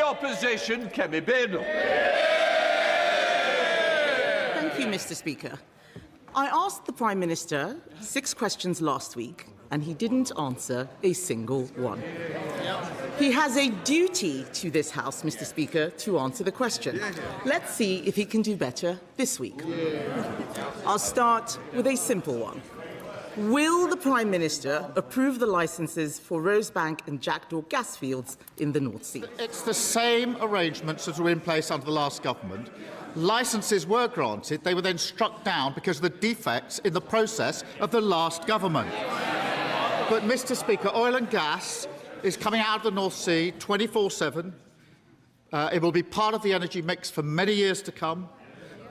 Opposition, Kemi Badenoch. Thank you, Mr. Speaker. I asked the Prime Minister 6 questions last week, and he didn't answer a single one. He has a duty to this House, Mr. Speaker, to answer the question. Let's see if he can do better this week. I'll start with a simple one. Will the Prime Minister approve the licences for Rosebank and Jackdaw gas fields in the North Sea? It's the same arrangements that were in place under the last government. Licences were granted, they were then struck down because of the defects in the process of the last government. But, Mr. Speaker, oil and gas is coming out of the North Sea 24/7. It will be part of the energy mix for many years to come.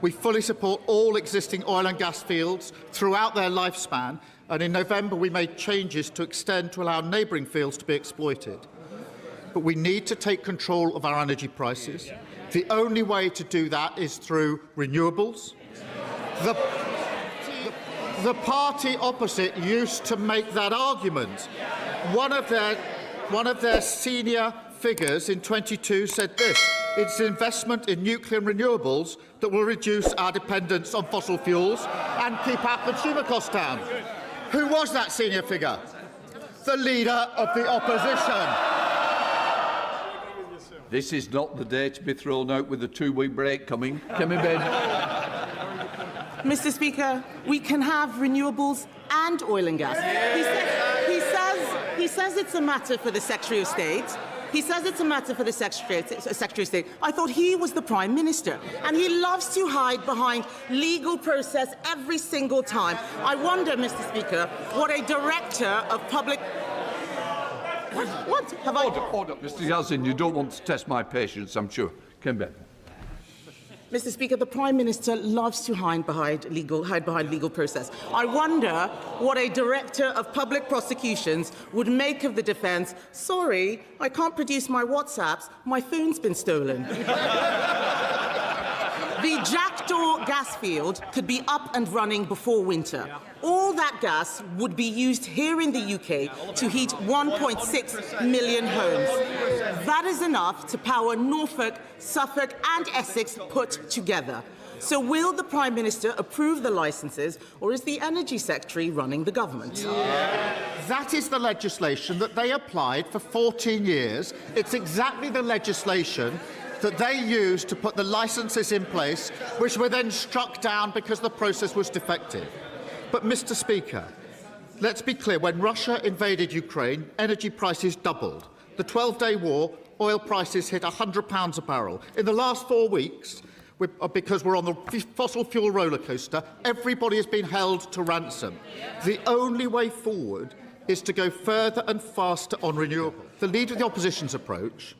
We fully support all existing oil and gas fields throughout their lifespan, and in November we made changes to extend to allow neighbouring fields to be exploited. But we need to take control of our energy prices. The only way to do that is through renewables. The party opposite used to make that argument. One of their senior figures in 22 said this: it's investment in nuclear and renewables that will reduce our dependence on fossil fuels and keep our consumer costs down. Who was that senior figure? The Leader of the Opposition. This is not the day to be thrown out with a 2-week break coming. Kemi Badenoch. Mr. Speaker, we can have renewables and oil and gas. He says it's a matter for the Secretary of State. He says it's a matter for the Secretary of State. I thought he was the Prime Minister, and he loves to hide behind legal process every single time. I wonder, Mr. Speaker, what a Director of Public... What? Have Order, Mr. Yazin, you don't want to test my patience, I'm sure. Kemi Badenoch. Mr. Speaker, the Prime Minister loves to hide behind legal process. I wonder what a Director of Public Prosecutions would make of the defence. Sorry, I can't produce my WhatsApps. My phone's been stolen. The Jackdaw gas field could be up and running before winter. All that gas would be used here in the UK to heat 1.6 million homes. That is enough to power Norfolk, Suffolk and Essex put together. So will the Prime Minister approve the licences, or is the Energy Secretary running the government? That is the legislation that they applied for 14 years. It's exactly the legislation that they used to put the licences in place, which were then struck down because the process was defective. But, Mr. Speaker, let's be clear, when Russia invaded Ukraine, energy prices doubled. The 12-day war, oil prices hit £100 a barrel. In the last 4 weeks, because we're on the fossil fuel roller coaster, everybody has been held to ransom. The only way forward is to go further and faster on renewables. The Leader of the Opposition's approach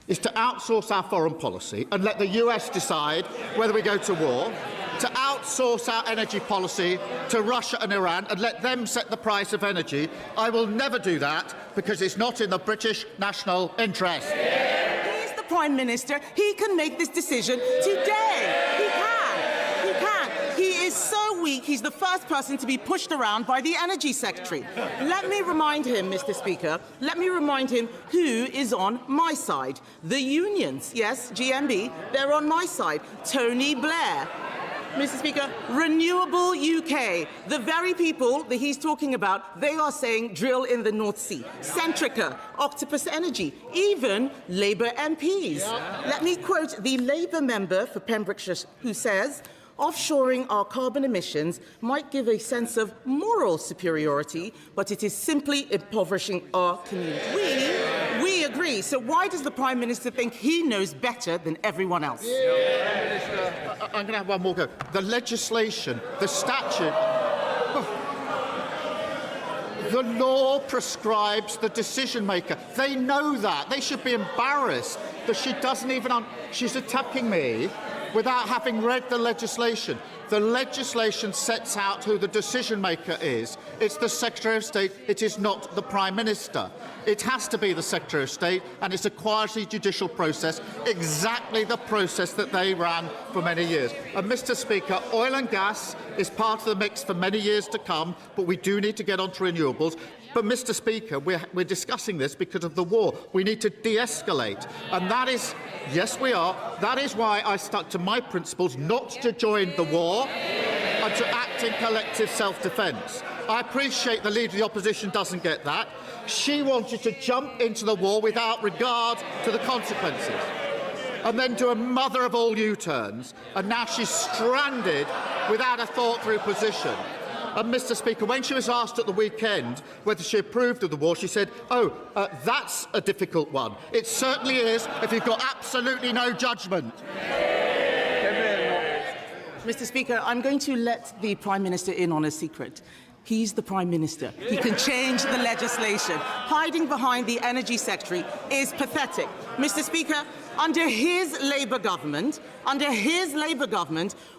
is to outsource our foreign policy and let the US decide whether we go to war, to outsource our energy policy to Russia and Iran and let them set the price of energy. I will never do that because it's not in the British national interest. He's the Prime Minister. He can make this decision today. He can. He is so weak, he's the first person to be pushed around by the Energy Secretary. Let me remind him, Mr. Speaker, let me remind him who is on my side. The unions, yes, GMB, they're on my side. Tony Blair. Mr. Speaker, Renewable UK, the very people that he's talking about, they are saying drill in the North Sea. Centrica, Octopus Energy, even Labour MPs. Let me quote the Labour member for Pembrokeshire who says, offshoring our carbon emissions might give a sense of moral superiority, but it is simply impoverishing our community. We agree. So why does the Prime Minister think he knows better than everyone else? I'm going to have one more go. The legislation, the statute, the law prescribes the decision-maker. They know that. They should be embarrassed that she doesn't even... She's attacking me without having read the legislation. The legislation sets out who the decision-maker is. It's the Secretary of State. It is not the Prime Minister. It has to be the Secretary of State, and it's a quasi-judicial process, exactly the process that they ran for many years. And, Mr. Speaker, oil and gas is part of the mix for many years to come, but we do need to get onto renewables. But, Mr Speaker, we're discussing this because of the war. We need to de-escalate. And that is, yes, we are. That is why I stuck to my principles not to join the war and to act in collective self-defence. I appreciate the Leader of the Opposition doesn't get that. She wanted to jump into the war without regard to the consequences and then do a mother of all U-turns, and now she's stranded without a thought-through position. And, Mr Speaker, when she was asked at the weekend whether she approved of the war, she said, that's a difficult one. It certainly is if you've got absolutely no judgment. Mr Speaker, I'm going to let the Prime Minister in on a secret. He's the Prime Minister. He can change the legislation. Hiding behind the Energy Secretary is pathetic. Mr Speaker, under his Labour government,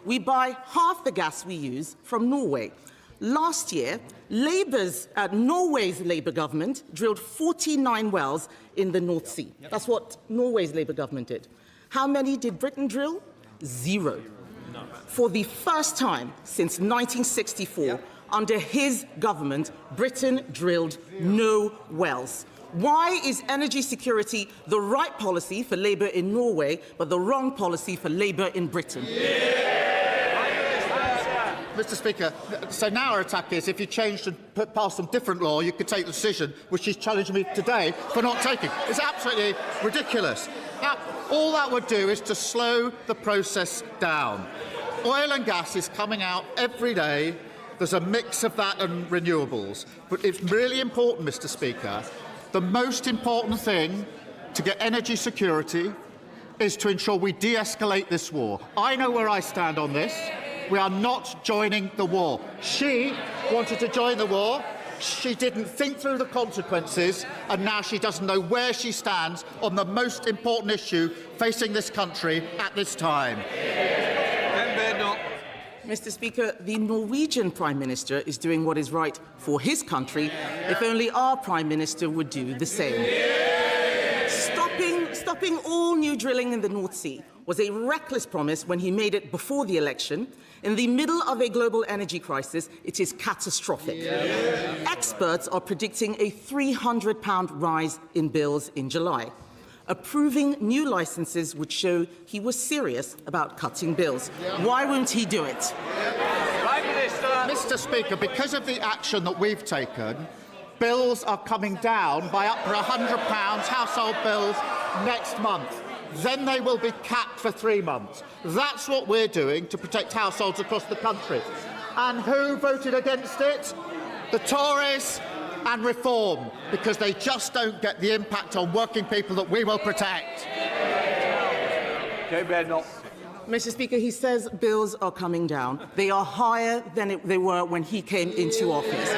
we buy half the gas we use from Norway. Last year, Norway's Labour government drilled 49 wells in the North Sea. That's what Norway's Labour government did. How many did Britain drill? 0. For the first time since 1964, under his government, Britain drilled no wells. Why is energy security the right policy for Labour in Norway, but the wrong policy for Labour in Britain? Mr Speaker, so now our attack is if you changed and passed some different law, you could take the decision, which she's challenging me today for not taking. It's absolutely ridiculous. Now, all that would do is to slow the process down. Oil and gas is coming out every day. There's a mix of that and renewables. But it's really important, Mr Speaker, the most important thing to get energy security is to ensure we de-escalate this war. I know where I stand on this. We are not joining the war. She wanted to join the war. She didn't think through the consequences, and now she doesn't know where she stands on the most important issue facing this country at this time. Mr Speaker, the Norwegian Prime Minister is doing what is right for his country. If only our Prime Minister would do the same. Stopping all new drilling in the North Sea was a reckless promise when he made it before the election. In the middle of a global energy crisis, it is catastrophic. Experts are predicting a £300 rise in bills in July. Approving new licences would show he was serious about cutting bills. Why won't he do it? Mr Speaker, because of the action that we've taken, bills are coming down by up to £100 household bills next month. Then they will be capped for 3 months. That's what we're doing to protect households across the country. And who voted against it? The Tories and Reform, because they just don't get the impact on working people that we will protect. Kemi Badenoch. Mr Speaker, he says bills are coming down. They are higher than they were when he came into office.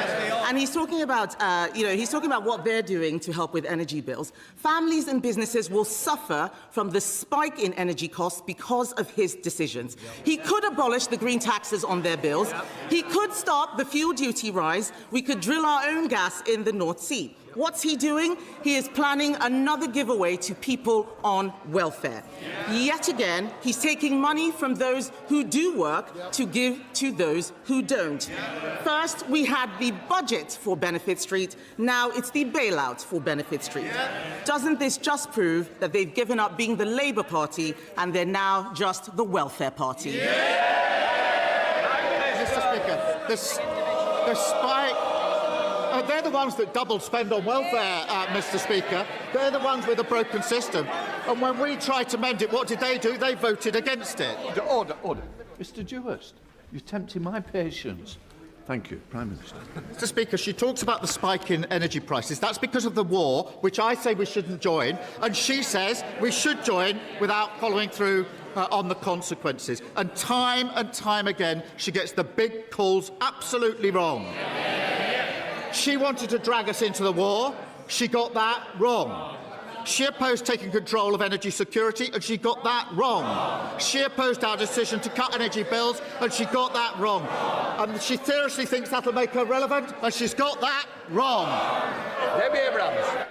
And he's talking about, he's talking about what they're doing to help with energy bills. Families and businesses will suffer from the spike in energy costs because of his decisions. He could abolish the green taxes on their bills. He could stop the fuel duty rise. We could drill our own gas in the North Sea. What's he doing? He is planning another giveaway to people on welfare. Yet again, he's taking money from those who do work to give to those who don't. First, we had the budget for Benefit Street. Now it's the bailout for Benefit Street. Doesn't this just prove that they've given up being the Labour Party and they're now just the welfare party? Mr Speaker, the spike... they're the ones that double spend on welfare, Mr Speaker. They're the ones with a broken system. And when we tried to mend it, what did they do? They voted against it. Order. Mr Dewhurst, you're tempting my patience. Thank you, Prime Minister. Mr Speaker, she talks about the spike in energy prices. That's because of the war, which I say we shouldn't join, and she says we should join without following through on the consequences. And time again, she gets the big calls absolutely wrong. She wanted to drag us into the war. She got that wrong. She opposed taking control of energy security, and she got that wrong. She opposed our decision to cut energy bills, and she got that wrong. And she seriously thinks that'll make her relevant, and she's got that wrong. Debbie Abrams.